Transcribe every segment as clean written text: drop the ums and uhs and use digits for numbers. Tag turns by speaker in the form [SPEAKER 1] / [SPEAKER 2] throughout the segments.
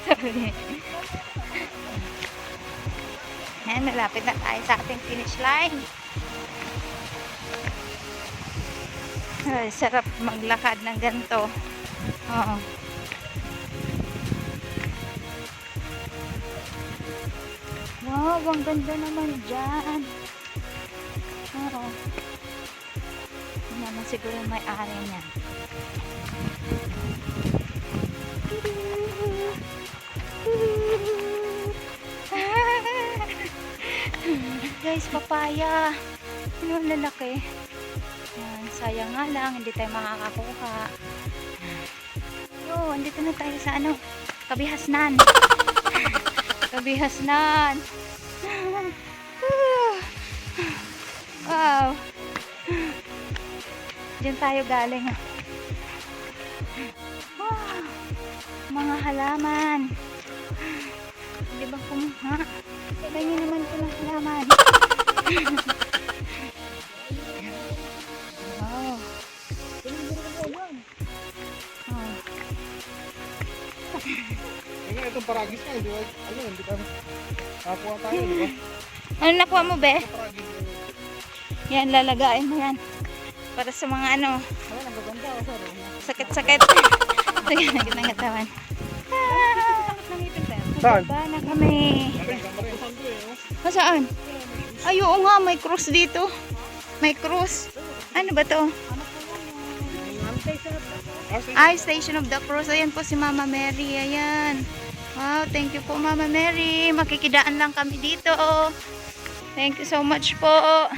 [SPEAKER 1] Sorry. Ayan, malapit na tayo sa ating finish line. Ay, sarap maglakad ng ganito. Oo. Wow, ang ganda naman dyan. Oo. Yan naman siguro yung may-ari niya. Guys, papaya. Ano ang lalaki? Yan, sayang nga lang, hindi tayo makakakuha. Yo, andito na tayo sa ano, Kabihasnan. Kabihasnan. Wow. Diyan tayo galing. Wow. Mga halaman. Hindi ba kumuha? Ganyan naman po ng halaman. Wow. Oh.
[SPEAKER 2] Ngayon itong paragis na, di ba? Ano, hindi ka nakakuha tayo, di ba?
[SPEAKER 1] Ano nakuha mo, be?
[SPEAKER 2] Paragis.
[SPEAKER 1] Yan, lalagain mo yan. Para sa mga ano,
[SPEAKER 2] Ano, nagaganda ako, sir.
[SPEAKER 1] sakit-sakit. Sakit ng katawan.
[SPEAKER 2] Saan?
[SPEAKER 1] Baba na kami. Saan? Ay, oo nga, may cross dito. May cross. Ano ba to? Ay, Station of the Cross. Ayan po si Mama Mary. Ayan. Wow, thank you po Mama Mary. Makikidaan lang kami dito. Thank you so much po.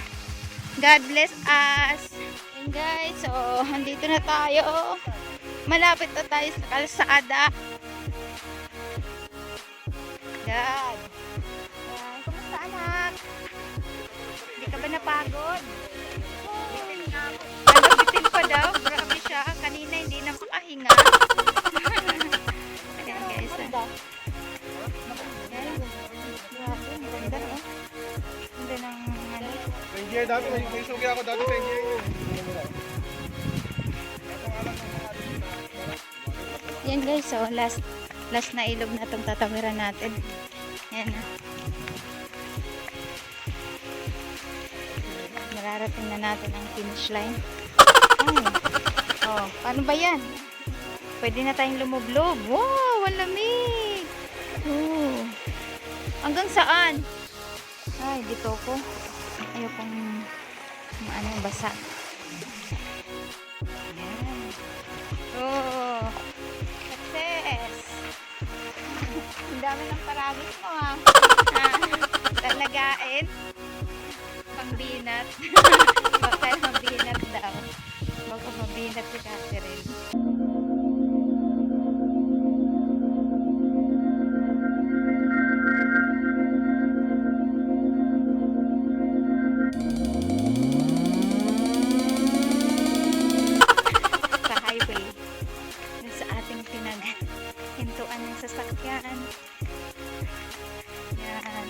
[SPEAKER 1] God bless us. And guys, so, andito na tayo. Malapit na tayo sa kalsada. God. Ayan, kumusta anak? Hindi ka ba napagod? Ano, bitin pa daw? Grabe siya. Kanina hindi na makahinga. Ayan guys. Ayan. Grabe, ang ganda oh. Ang ganda ng ano.
[SPEAKER 2] Pengier dati, may sugi ako dati pengier.
[SPEAKER 1] Yan guys, so last na ilog na itong tatawiran natin. Yan na. Mararating na natin ang finish line. Ay. Oh, paano ba yan? Pwede na tayong lumublob. Wow, ang lamig. Oh. Hanggang saan? Ay, dito ko. Ayokong ano, basa. Yan. Oh. Success. Ang dami ng paragis mo ah. Talagain. Pangbinat. Bakal mabinat daw. Baka mabinat si Catherine. Sa highway. Yung sa ating pinaghintuan ng sasakyan. Yan.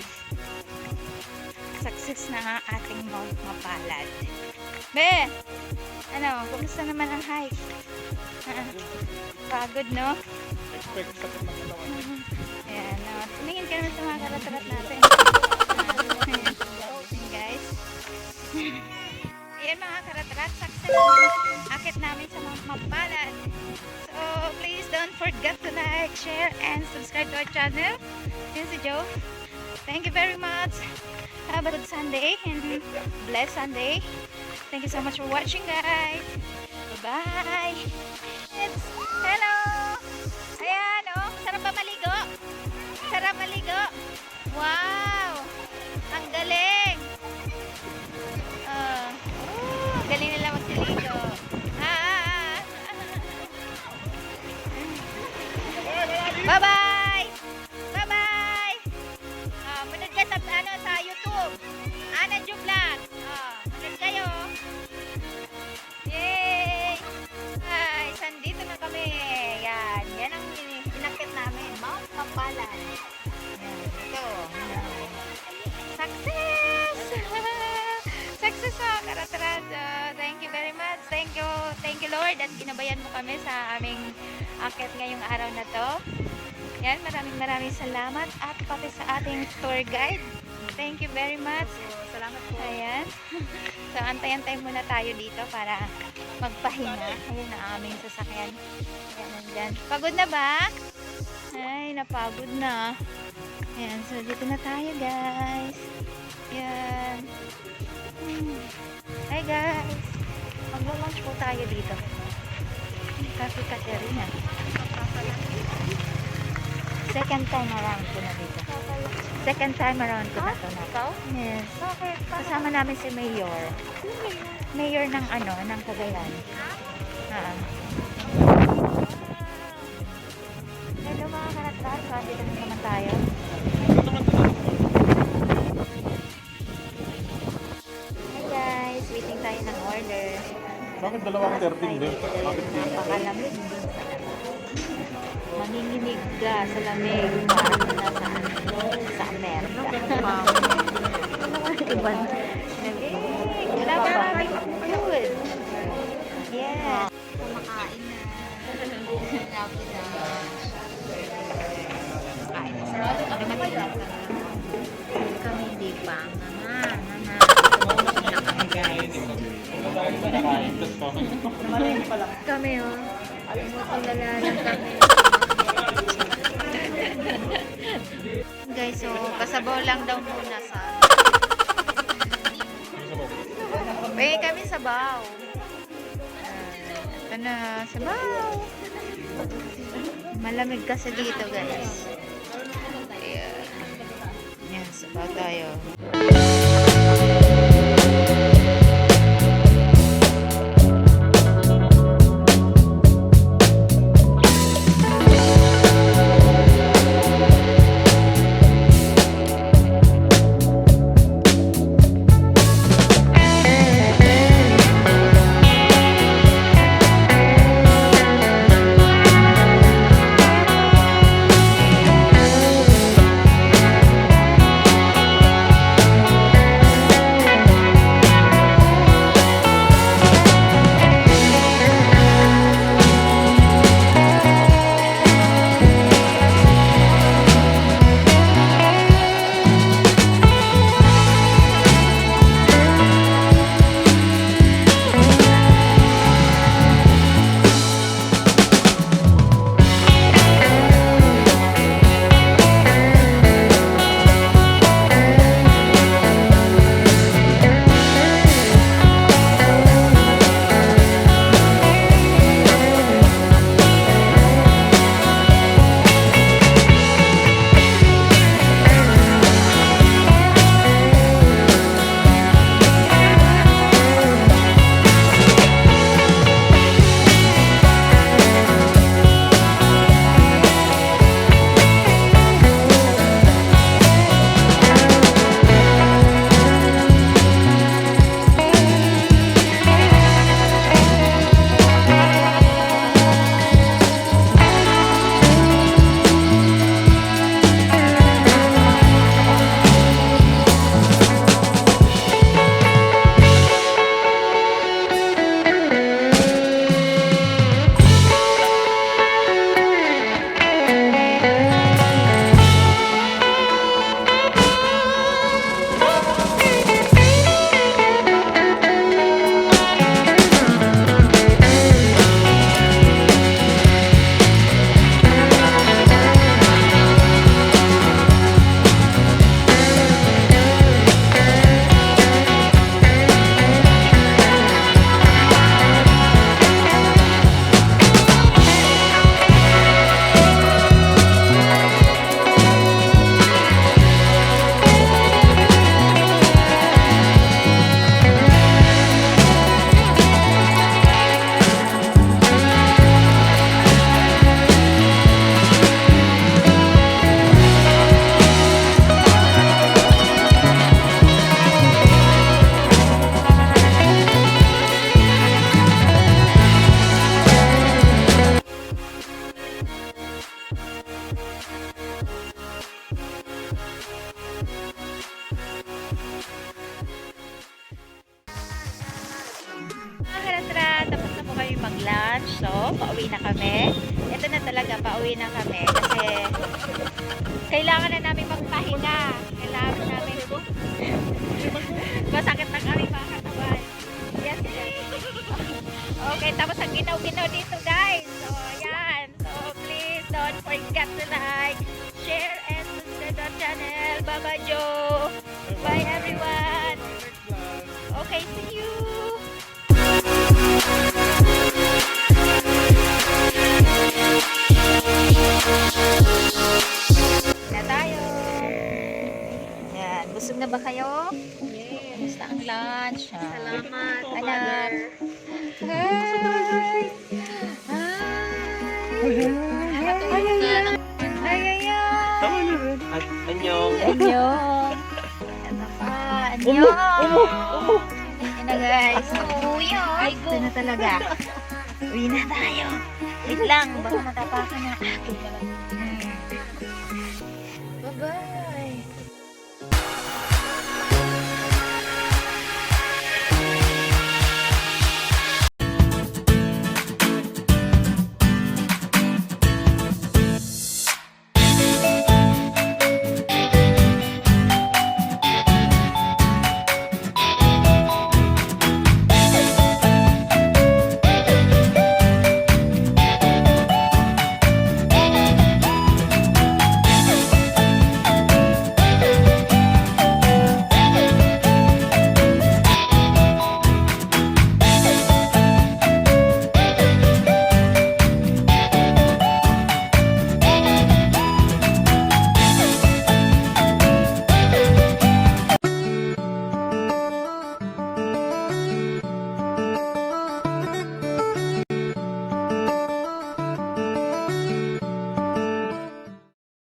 [SPEAKER 1] Success na ang ating Mount Mapalad. Be! Ano, kumusta naman ang hike? Pagod, no?
[SPEAKER 2] Expect sa pagkakatawan.
[SPEAKER 1] Ayan, no? Tumingin ka naman sa mga karat-karat natin. Ayan, guys. Ayan mga karat-karat, success ang akit namin sa Mount Mapalad. So, please don't forget to like, share, and subscribe to our channel. Yan si Joe. Thank you very much. Have a good Sunday and blessed Sunday. Thank you so much for watching, guys. Bye-bye. Hello. Ayan, oh. Sarap ba maligo? Sarap maligo. Wow. Ang galing. Galing nila magsiligo. Bye-bye. Bye-bye. Manood ka sa YouTube. Ana Ju Vlog. Manood kayo. Yay! Ay, sandito na kami. Yan. Yan ang inakit namin. Mount Mapalad. Yan. Ito. Success! Success mga karat-karat. Thank you very much. Thank you Lord. At ginabayan mo kami sa aming akit ngayong araw na to. Yan, maraming salamat at pati sa ating tour guide. Thank you very much.
[SPEAKER 3] Salamat po.
[SPEAKER 1] Ayan. So, antay-antay muna tayo dito para magpahinga. Ayan ang aming sasakyan. Ayan, nandyan. Pagod na ba? Ay, napagod na. Ayan, so dito na tayo guys. Ayan. Hi guys. Mag-launch po tayo dito. Cafe Caterina. Second time around ko na dito. Second time around ko na to na.
[SPEAKER 3] Ikaw?
[SPEAKER 1] Yes.
[SPEAKER 3] Bakit?
[SPEAKER 1] Kasama namin si Mayor. Mayor ng ano, ng Cagayan. Ah. Hello mga karatrar, dito na naman tayo. Hi guys, waiting tayo ng order.
[SPEAKER 2] Bakit dalawang 13 din? Bakit din?
[SPEAKER 1] Napakalamig. Manginginig ka sa lamig. Parang nasa sa Amerika. Ibang lamig. Wala ka naman. Good. Yeah.
[SPEAKER 3] Kumakain na. Happy na. Kain na.
[SPEAKER 1] Kami di pa. Kami oh. Alimutan na kami. Guys, so kasabaw lang daw muna sa kami sabaw. Ito na, sabaw. Malamig kasi dito guys. Ayan. Yan, sabaw tayo. mag-lunch. So, pauwi na kami. ito na talaga, pauwi na kami. Kasi kailangan na namin magpahinga. Kailangan namin masakit na kami mga katawan. Yes, yes. Okay, tapos ang ginaw-ginaw dito guys. So, ayan. So, please don't forget to like, share, and subscribe to our channel. Baba Joe. Bye everyone. Okay, see you. Na tayo. Yan. Busog na ba kayo?
[SPEAKER 3] Yes.
[SPEAKER 1] Kumusta ang lunch?
[SPEAKER 3] Salamat,
[SPEAKER 1] Anak.
[SPEAKER 3] Father.
[SPEAKER 1] Hi. Hi. Ay, ay, ay.
[SPEAKER 4] Anyong.
[SPEAKER 1] Anyong. Ano pa? Anyong. Yan na guys. Uyo. Ay, ito na talaga. Uwi na tayo. Wait lang. Baka matapakan na.